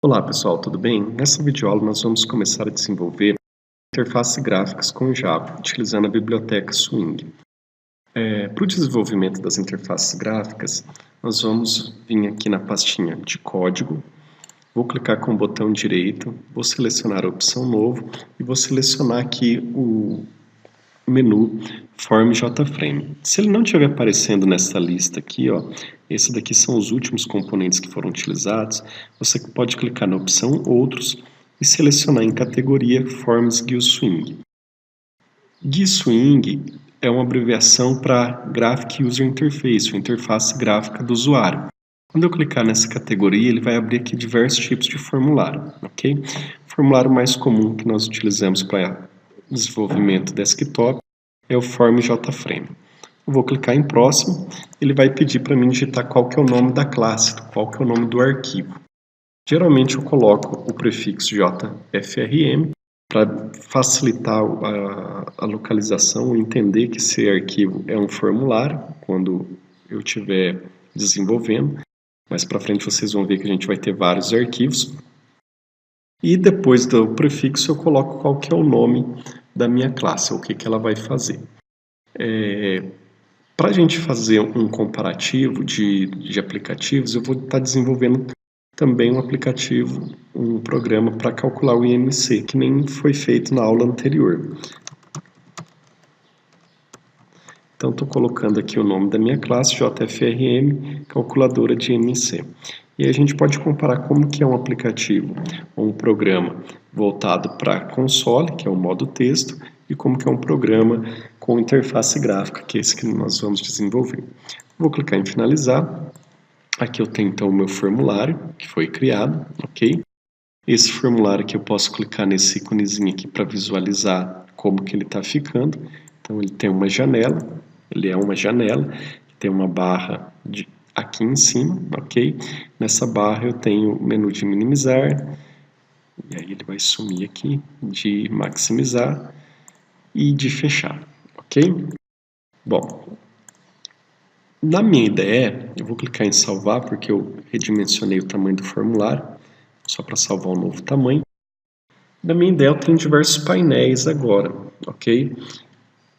Olá pessoal, tudo bem? Nessa videoaula nós vamos começar a desenvolver interfaces gráficas com Java, utilizando a biblioteca Swing. Para o desenvolvimento das interfaces gráficas, nós vamos vir aqui na pastinha de código, vou clicar com o botão direito, vou selecionar a opção novo e vou selecionar aqui o menu Form JFrame. Se ele não estiver aparecendo nessa lista aqui, ó, esses daqui são os últimos componentes que foram utilizados, você pode clicar na opção Outros e selecionar em categoria Forms GUI-Swing. GUI-Swing é uma abreviação para Graphic User Interface, ou interface gráfica do usuário. Quando eu clicar nessa categoria, ele vai abrir aqui diversos tipos de formulário, ok? O formulário mais comum que nós utilizamos para desenvolvimento desktop é o Form JFrame. Eu vou clicar em próximo, ele vai pedir para mim digitar qual que é o nome da classe, qual que é o nome do arquivo. Geralmente eu coloco o prefixo JFRM para facilitar a localização e entender que esse arquivo é um formulário quando eu estiver desenvolvendo. Mais para frente vocês vão ver que a gente vai ter vários arquivos. E depois do prefixo eu coloco qual que é o nome da minha classe, o que ela vai fazer. Para a gente fazer um comparativo de aplicativos, eu vou estar desenvolvendo também um aplicativo, um programa para calcular o IMC, que nem foi feito na aula anterior. Então, estou colocando aqui o nome da minha classe, JFRM, calculadora de IMC. E a gente pode comparar como que é um aplicativo ou um programa voltado para console, que é o modo texto, e como que é um programa com interface gráfica, que é esse que nós vamos desenvolver. Vou clicar em finalizar. Aqui eu tenho então o meu formulário, que foi criado, ok? Esse formulário aqui eu posso clicar nesse íconezinho aqui para visualizar como que ele está ficando. Então ele tem uma janela, ele é uma janela, tem uma barra aqui em cima, ok? Nessa barra eu tenho o menu de minimizar, e aí ele vai sumir aqui, de maximizar e de fechar, ok? Bom, na minha ideia, eu vou clicar em salvar porque eu redimensionei o tamanho do formulário, só para salvar o novo tamanho. Na minha ideia eu tenho diversos painéis agora, ok?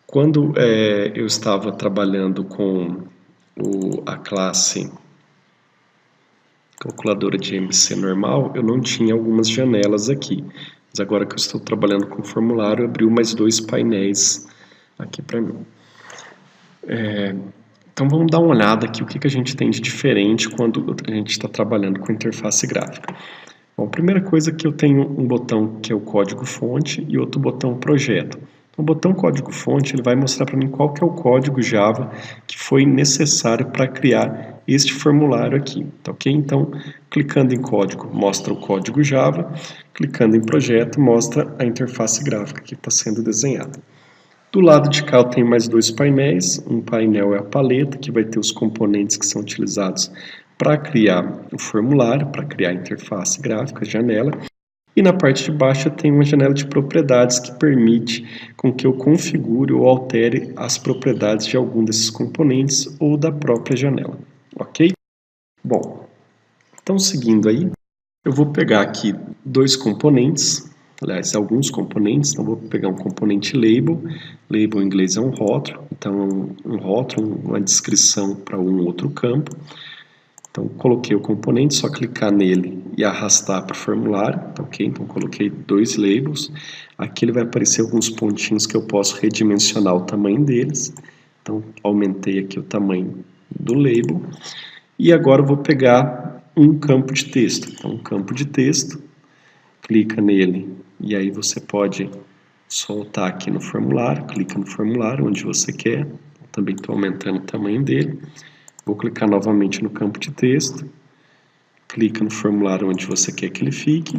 Quando eu estava trabalhando com a classe calculadora de IMC normal, eu não tinha algumas janelas aqui. Mas agora que eu estou trabalhando com o formulário, abriu mais dois painéis aqui para mim. Então vamos dar uma olhada aqui o que a gente tem de diferente quando a gente está trabalhando com interface gráfica. Bom, a primeira coisa é que eu tenho um botão que é o código fonte e outro botão projeto. Então, o botão código fonte ele vai mostrar para mim qual que é o código Java que foi necessário para criar este formulário aqui, tá ok? Então, clicando em código mostra o código Java, clicando em projeto mostra a interface gráfica que está sendo desenhada. Do lado de cá eu tenho mais dois painéis, um painel é a paleta, que vai ter os componentes que são utilizados para criar o formulário, para criar a interface gráfica, a janela. E na parte de baixo eu tenho uma janela de propriedades que permite com que eu configure ou altere as propriedades de algum desses componentes ou da própria janela, ok? Bom, então seguindo aí, eu vou pegar aqui dois componentes, aliás, alguns componentes, então vou pegar um componente label, label em inglês é um rótulo, então um rótulo, uma descrição para um outro campo. Então, coloquei o componente, só clicar nele e arrastar para o formulário, ok? Então, coloquei dois labels. Aqui ele vai aparecer alguns pontinhos que eu posso redimensionar o tamanho deles. Então, aumentei aqui o tamanho do label. E agora eu vou pegar um campo de texto. Então, um campo de texto, clica nele e aí você pode soltar aqui no formulário, clica no formulário onde você quer. Eu também estou aumentando o tamanho dele. Vou clicar novamente no campo de texto, clica no formulário onde você quer que ele fique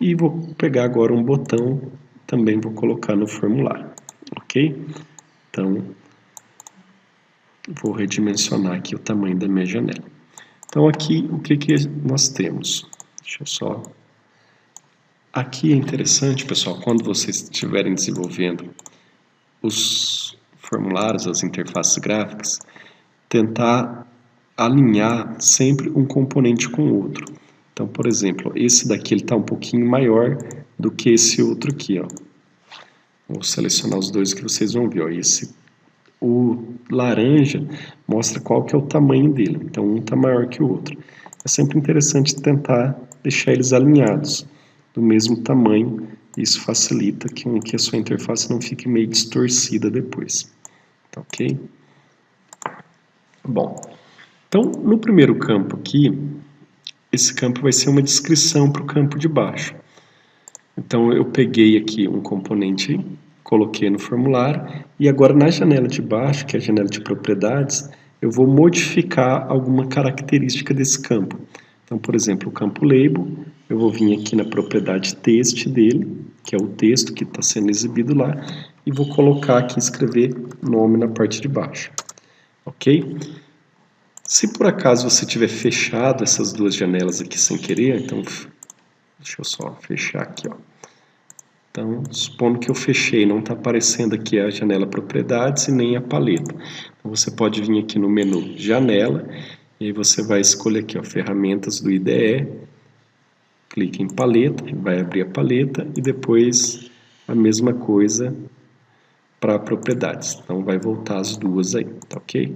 e vou pegar agora um botão, também vou colocar no formulário, ok? Então, vou redimensionar aqui o tamanho da minha janela. Então aqui, o que nós temos? Deixa eu só... Aqui é interessante, pessoal, quando vocês estiverem desenvolvendo os formulários, as interfaces gráficas, tentar alinhar sempre um componente com o outro. Então, por exemplo, esse daqui está um pouquinho maior do que esse outro aqui, ó. Vou selecionar os dois que vocês vão ver, ó. O laranja mostra qual que é o tamanho dele, então um está maior que o outro. É sempre interessante tentar deixar eles alinhados, do mesmo tamanho, isso facilita que a sua interface não fique meio distorcida depois. Tá ok? Bom, então no primeiro campo aqui, esse campo vai ser uma descrição para o campo de baixo. Então eu peguei aqui um componente, coloquei no formulário, e agora na janela de baixo, que é a janela de propriedades, eu vou modificar alguma característica desse campo. Então, por exemplo, o campo label, eu vou vir aqui na propriedade text dele, que é o texto que está sendo exibido lá, e vou colocar aqui, escrever nome na parte de baixo. Ok? Se por acaso você tiver fechado essas duas janelas aqui sem querer, então deixa eu só fechar aqui, ó. Então, supondo que eu fechei, não está aparecendo aqui a janela propriedades e nem a paleta. Então, você pode vir aqui no menu janela, e aí você vai escolher aqui, ó, ferramentas do IDE, clique em paleta, vai abrir a paleta e depois a mesma coisa para propriedades. Então, vai voltar as duas aí, tá ok?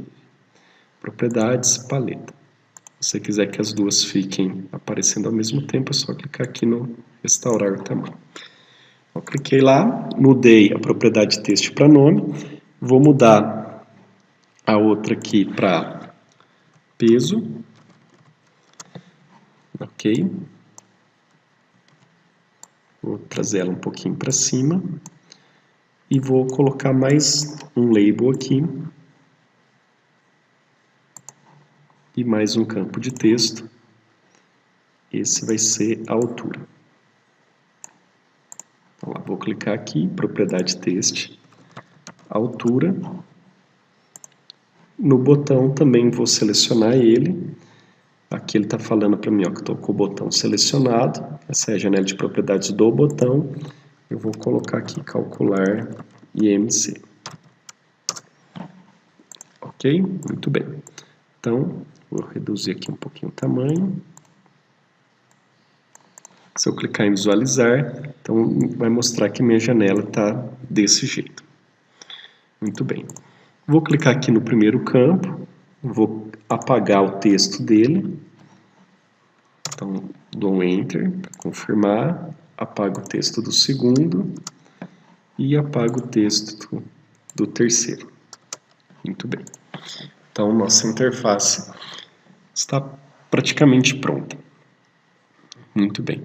Propriedades, paleta. Se você quiser que as duas fiquem aparecendo ao mesmo tempo, é só clicar aqui no restaurar o tamanho. Eu cliquei lá, mudei a propriedade texto para nome, vou mudar a outra aqui para peso, ok? Vou trazer ela um pouquinho para cima e vou colocar mais um label aqui e mais um campo de texto. Esse vai ser a altura. Então, lá, vou clicar aqui, propriedade text, altura. No botão também vou selecionar ele. Aqui ele está falando para mim, ó, que estou com o botão selecionado. Essa é a janela de propriedades do botão. Eu vou colocar aqui calcular IMC. Ok? Muito bem. Então, vou reduzir aqui um pouquinho o tamanho. Se eu clicar em visualizar, então vai mostrar que minha janela está desse jeito. Muito bem. Vou clicar aqui no primeiro campo, vou apagar o texto dele. Então, dou um Enter para confirmar, apago o texto do segundo e apago o texto do terceiro. Muito bem. Então, nossa interface está praticamente pronta. Muito bem.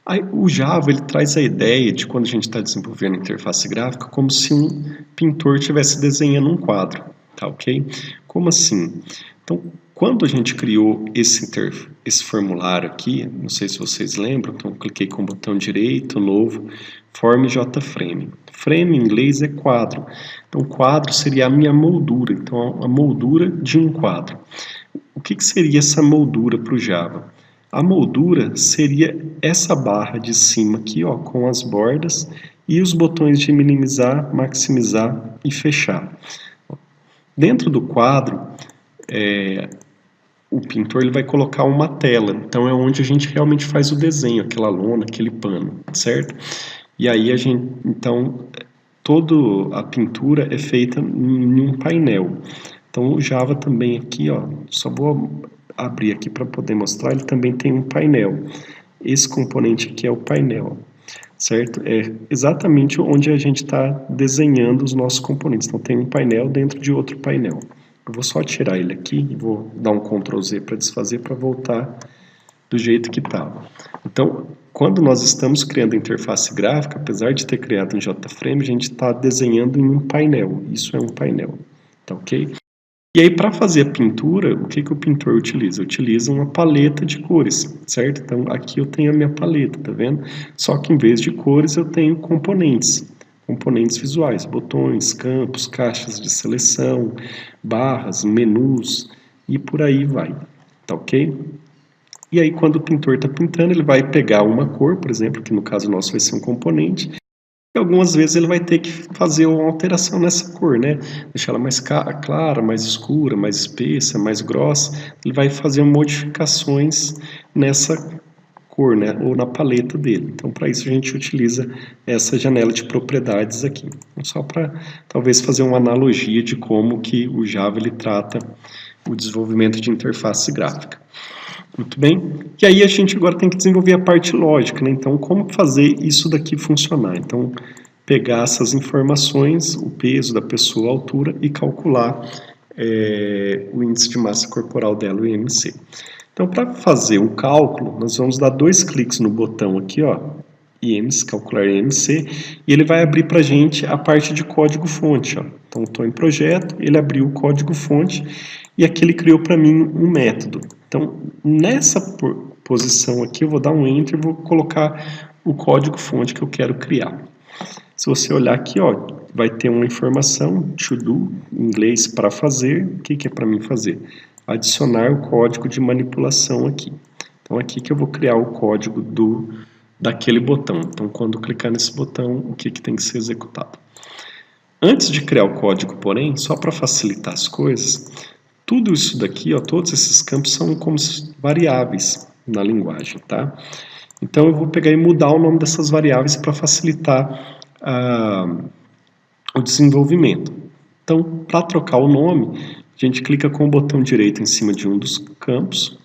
Aí, o Java ele traz a ideia de quando a gente está desenvolvendo interface gráfica como se um pintor estivesse desenhando um quadro, tá ok? Como assim? Então, quando a gente criou esse formulário aqui, não sei se vocês lembram, então cliquei com o botão direito, novo, Form JFrame. Frame em inglês é quadro. Então, quadro seria a minha moldura, então a moldura de um quadro. O que seria essa moldura para o Java? A moldura seria essa barra de cima aqui, ó, com as bordas e os botões de minimizar, maximizar e fechar. Dentro do quadro, o pintor ele vai colocar uma tela, então é onde a gente realmente faz o desenho, aquela lona, aquele pano, certo? E aí então, toda a pintura é feita em um painel. Então o Java também aqui, ó, só vou abrir aqui para poder mostrar, ele também tem um painel. Esse componente aqui é o painel, certo? É exatamente onde a gente está desenhando os nossos componentes. Então tem um painel dentro de outro painel. Eu vou só tirar ele aqui e vou dar um Ctrl Z para desfazer para voltar do jeito que estava. Então, quando nós estamos criando a interface gráfica, apesar de ter criado em JFrame, a gente está desenhando em um painel. Isso é um painel, tá ok? E aí, para fazer a pintura, o que o pintor utiliza? Utiliza uma paleta de cores, certo? Então, aqui eu tenho a minha paleta, tá vendo? Só que em vez de cores, eu tenho componentes visuais, botões, campos, caixas de seleção, barras, menus e por aí vai, tá ok? E aí, quando o pintor está pintando, ele vai pegar uma cor, por exemplo, que no caso nosso vai ser um componente, e algumas vezes ele vai ter que fazer uma alteração nessa cor, né? Deixar ela mais clara, mais escura, mais espessa, mais grossa. Ele vai fazer modificações nessa cor, né? Ou na paleta dele. Então, para isso a gente utiliza essa janela de propriedades aqui. Então, só para talvez fazer uma analogia de como que o Java ele trata o desenvolvimento de interface gráfica. Muito bem. E aí a gente agora tem que desenvolver a parte lógica, né? Então, como fazer isso daqui funcionar? Então, pegar essas informações, o peso da pessoa, a altura, e calcular o índice de massa corporal dela, o IMC. Então, para fazer o cálculo, nós vamos dar 2 cliques no botão aqui, ó, IMC, calcular IMC, e ele vai abrir para a gente a parte de código-fonte. Então, estou em projeto, ele abriu o código-fonte, e aqui ele criou para mim um método. Então, nessa posição aqui, eu vou dar um Enter e vou colocar o código-fonte que eu quero criar. Se você olhar aqui, ó, vai ter uma informação, to do, em inglês, para fazer. O que é para mim fazer? Adicionar o código de manipulação aqui. Então, aqui que eu vou criar o código daquele botão. Então, quando clicar nesse botão, o que tem que ser executado? Antes de criar o código, porém, só para facilitar as coisas, tudo isso daqui, ó, todos esses campos são como variáveis na linguagem, tá? Então eu vou pegar e mudar o nome dessas variáveis para facilitar o desenvolvimento. Então, para trocar o nome, a gente clica com o botão direito em cima de um dos campos.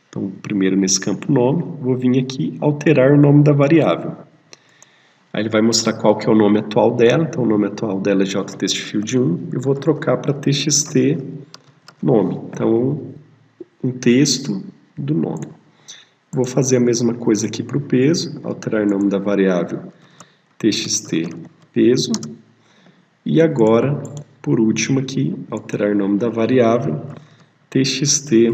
Então, primeiro nesse campo nome, vou vir aqui alterar o nome da variável. Aí ele vai mostrar qual que é o nome atual dela. Então, o nome atual dela é JTextField1. Eu vou trocar para TXT nome. Então, um texto do nome. Vou fazer a mesma coisa aqui para o peso, alterar o nome da variável txt peso. E agora, por último aqui, alterar o nome da variável txt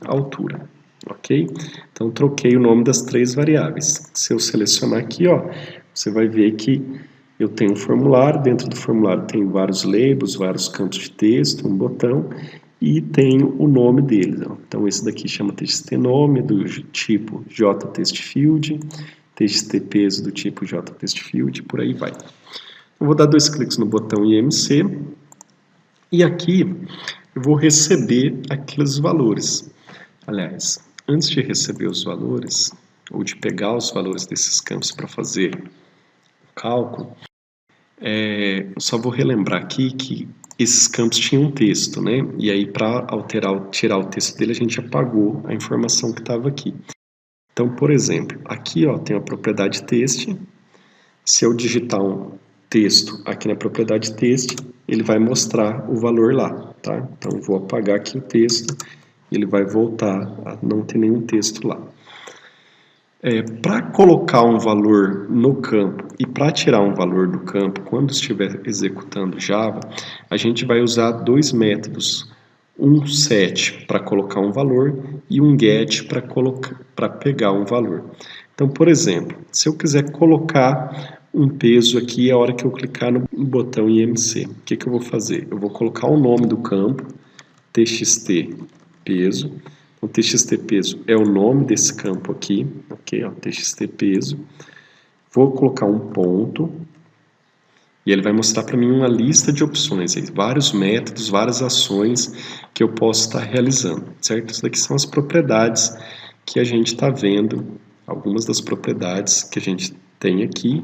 altura. Ok? Então, troquei o nome das 3 variáveis. Se eu selecionar aqui, ó, você vai ver que eu tenho um formulário. Dentro do formulário tem vários labels, vários campos de texto, um botão. E tenho o nome deles. Ó. Então, esse daqui chama txt nome, do tipo JTextField, txt peso do tipo JTextField, por aí vai. Eu vou dar 2 cliques no botão IMC, e aqui eu vou receber aqueles valores. Aliás, antes de receber os valores, ou de pegar os valores desses campos para fazer o cálculo, eu só vou relembrar aqui que esses campos tinham um texto, né? E aí, para tirar o texto dele, a gente apagou a informação que estava aqui. Então, por exemplo, aqui ó, tem a propriedade text. Se eu digitar um texto aqui na propriedade text, ele vai mostrar o valor lá, tá? Então, eu vou apagar aqui o texto, e ele vai voltar a não ter nenhum texto lá. Para colocar um valor no campo e para tirar um valor do campo, quando estiver executando Java, a gente vai usar 2 métodos. Um set para colocar um valor e um get para pegar um valor. Então, por exemplo, se eu quiser colocar um peso aqui a hora que eu clicar no botão IMC, o que eu vou fazer? Eu vou colocar o nome do campo, txt peso. O txt peso é o nome desse campo aqui, ok? Ó, txt peso. Vou colocar um ponto e ele vai mostrar para mim uma lista de opções, aí, vários métodos, várias ações que eu posso estar realizando, certo? Isso daqui são as propriedades que a gente está vendo, algumas das propriedades que a gente tem aqui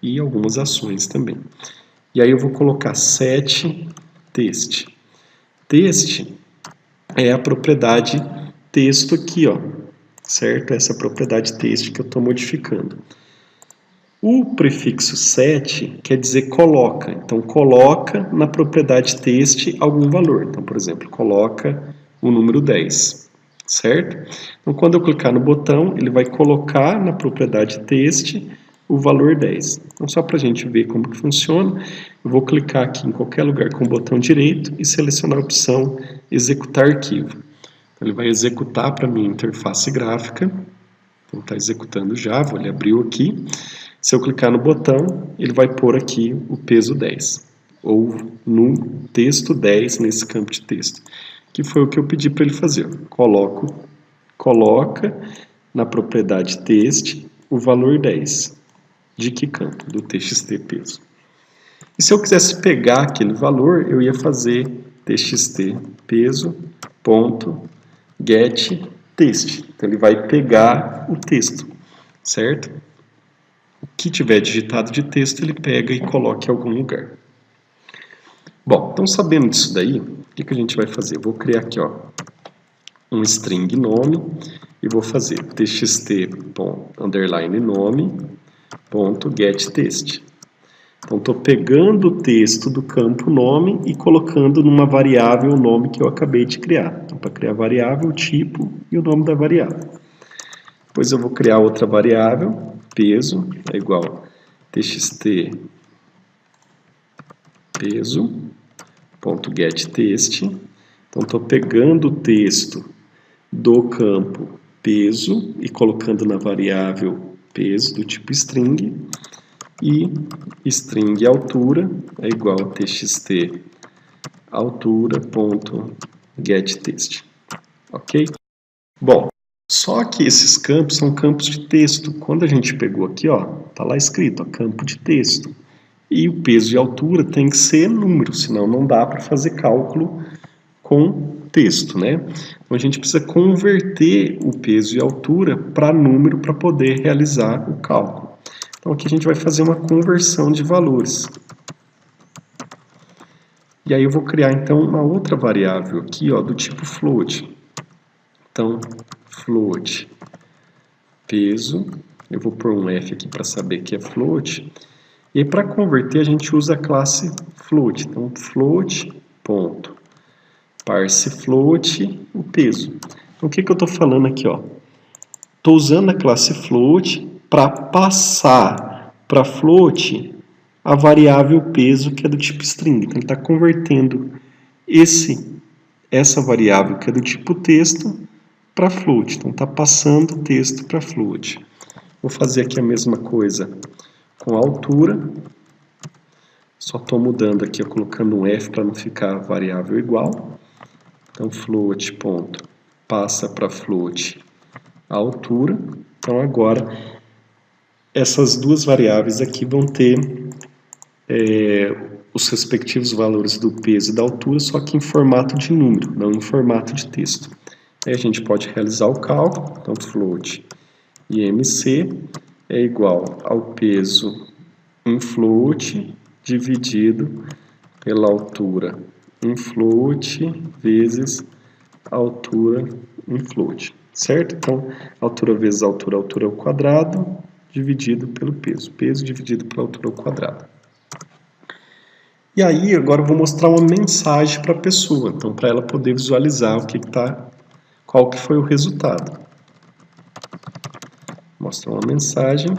e algumas ações também. E aí eu vou colocar set text. Text é a propriedade texto aqui, ó, certo? Essa propriedade text que eu estou modificando. O prefixo set quer dizer coloca. Então, coloca na propriedade text algum valor. Então, por exemplo, coloca o número 10, certo? Então, quando eu clicar no botão, ele vai colocar na propriedade text o valor 10. Então, só para a gente ver como que funciona, eu vou clicar aqui em qualquer lugar com o botão direito e selecionar a opção executar arquivo. Então, ele vai executar para mim a interface gráfica. Então, está executando Java, ele abriu aqui. Se eu clicar no botão, ele vai pôr aqui o peso 10, ou no texto 10 nesse campo de texto, que foi o que eu pedi para ele fazer. Coloca na propriedade text o valor 10. De que campo? Do txt peso. E se eu quisesse pegar aquele valor, eu ia fazer txt peso ponto get text. Então ele vai pegar o texto, certo? O que tiver digitado de texto ele pega e coloca em algum lugar. Bom, então sabendo disso daí, o que a gente vai fazer? Eu vou criar aqui, ó, um string nome e vou fazer txt_nome ponto get text. Então estou pegando o texto do campo nome e colocando numa variável o nome que eu acabei de criar. Então, para criar a variável, o tipo e o nome da variável. Depois eu vou criar outra variável, peso, é igual txt peso.getText. Então estou pegando o texto do campo peso e colocando na variável peso do tipo string, e string altura é igual a txt altura.getText, ok? Bom, só que esses campos são campos de texto. Quando a gente pegou aqui, ó, tá lá escrito, ó, campo de texto. E o peso e altura tem que ser número, senão não dá para fazer cálculo com texto, né? Então a gente precisa converter o peso e altura para número para poder realizar o cálculo. Então aqui a gente vai fazer uma conversão de valores. E aí eu vou criar então uma outra variável aqui, ó, do tipo float. Então float peso, eu vou pôr um F aqui para saber que é float. E para converter a gente usa a classe float. Então float.parseFloat o peso. Então o que eu estou falando aqui, ó? Estou usando a classe float para passar para float a variável peso que é do tipo string. Então ele está convertendo essa variável que é do tipo texto para float. Então está passando o texto para float. Vou fazer aqui a mesma coisa com a altura. Só estou mudando aqui, colocando um F para não ficar a variável igual. Então float ponto passa para float a altura. Então agora essas duas variáveis aqui vão ter os respectivos valores do peso e da altura, só que em formato de número, não em formato de texto. Aí a gente pode realizar o cálculo. Então float IMC é igual ao peso em float dividido pela altura em float vezes a altura em float, certo? Então, altura vezes altura ao quadrado, dividido pelo peso. Peso dividido pela altura ao quadrado. E aí, agora eu vou mostrar uma mensagem para a pessoa, então, para ela poder visualizar qual que foi o resultado. Mostra uma mensagem.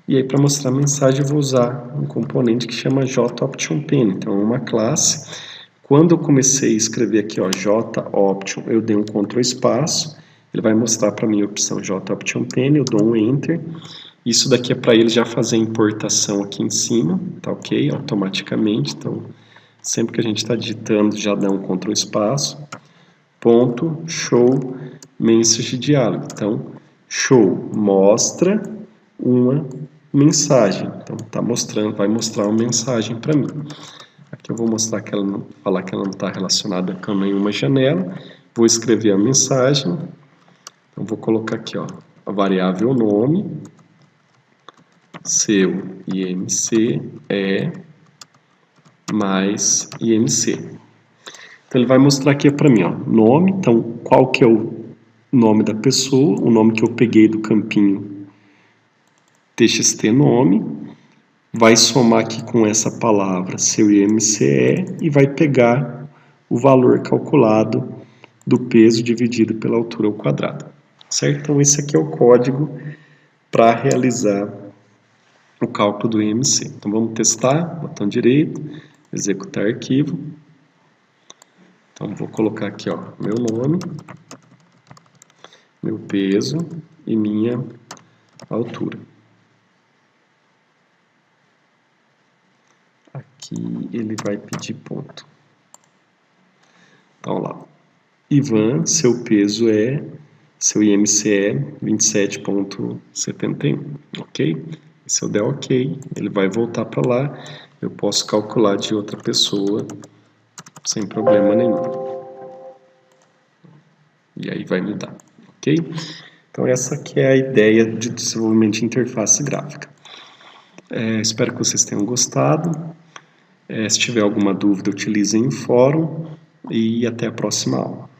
E aí, para mostrar a mensagem, eu vou usar um componente que chama JOptionPen. Então, é uma classe. Quando eu comecei a escrever aqui, ó, JOption, eu dei um Ctrl espaço. Ele vai mostrar para mim a opção JOptionPen, eu dou um Enter. Isso daqui é para ele já fazer a importação aqui em cima, tá ok? Automaticamente. Então, sempre que a gente está digitando, já dá um Ctrl espaço. Ponto, show, message diálogo. Então, show, mostra uma mensagem. Então tá mostrando, vai mostrar uma mensagem para mim. Aqui eu vou mostrar que falar que ela não está relacionada com nenhuma janela. Vou escrever a mensagem. Então vou colocar aqui, ó, a variável nome, seu IMC é mais IMC. Então ele vai mostrar aqui para mim, ó, nome. Então qual que é o nome da pessoa, o nome que eu peguei do campinho txt nome, vai somar aqui com essa palavra seu IMCE e vai pegar o valor calculado do peso dividido pela altura ao quadrado, certo? Então esse aqui é o código para realizar o cálculo do IMC. Então vamos testar, botão direito, executar arquivo. Então vou colocar aqui, ó, meu nome, meu peso e minha altura. Aqui ele vai pedir ponto. Então lá, Ivan, seu peso seu IMC é 27,71, ok? Se eu der OK, ele vai voltar para lá, eu posso calcular de outra pessoa sem problema nenhum. E aí vai mudar, ok? Então essa aqui é a ideia de desenvolvimento de interface gráfica. Espero que vocês tenham gostado. Se tiver alguma dúvida, utilizem o fórum e até a próxima aula.